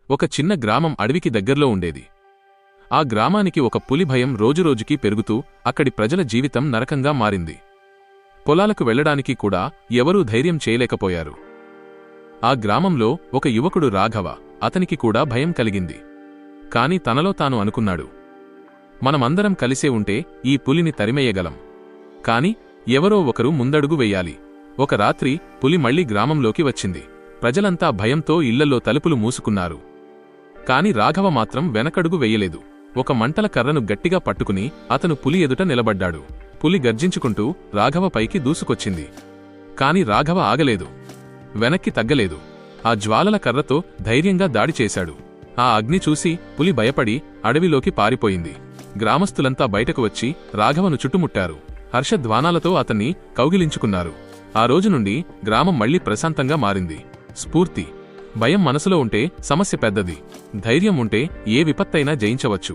ఒక చిన్న గ్రామం అడవికి దగ్గర్లో ఉండేది. ఆ గ్రామానికి ఒక పులి భయం రోజురోజుకీ పెరుగుతూ అక్కడి ప్రజల జీవితం నరకంగా మారింది. పొలాలకు వెళ్లడానికి కూడా ఎవరూ ధైర్యం చేయలేకపోయారు. ఆ గ్రామంలో ఒక యువకుడు రాఘవ. అతనికి కూడా భయం కలిగింది. కాని తనలో తాను అనుకున్నాడు, మనమందరం కలిసే ఉంటే ఈ పులిని తరిమేయగలం. కాని ఎవరో ఒకరు ముందడుగు వెయ్యాలి. ఒక రాత్రి పులి మళ్లీ గ్రామంలోకి వచ్చింది. ప్రజలంతా భయంతో ఇళ్లలో తలుపులు మూసుకున్నారు. కాని రాఘవ మాత్రం వెనకడుగు వెయ్యలేదు. ఒక మంటల కర్రను గట్టిగా పట్టుకుని అతను పులి ఎదుట నిలబడ్డాడు. పులి గర్జించుకుంటూ రాఘవ పైకి దూసుకొచ్చింది. కాని రాఘవ ఆగలేదు, వెనక్కి తగ్గలేదు. ఆ జ్వాలల కర్రతో ధైర్యంగా దాడి చేశాడు. ఆ అగ్ని చూసి పులి భయపడి అడవిలోకి పారిపోయింది. గ్రామస్తులంతా బయటకు వచ్చి రాఘవను చుట్టుముట్టారు. హర్షధ్వానాలతో అతన్ని కౌగిలించుకున్నారు. ఆ రోజు నుండి గ్రామం మళ్లీ ప్రశాంతంగా మారింది. స్ఫూర్తి. భయం మనసులో ఉంటే సమస్య పెద్దది. ధైర్యం ఉంటే ఏ విపత్తైనా జయించవచ్చు.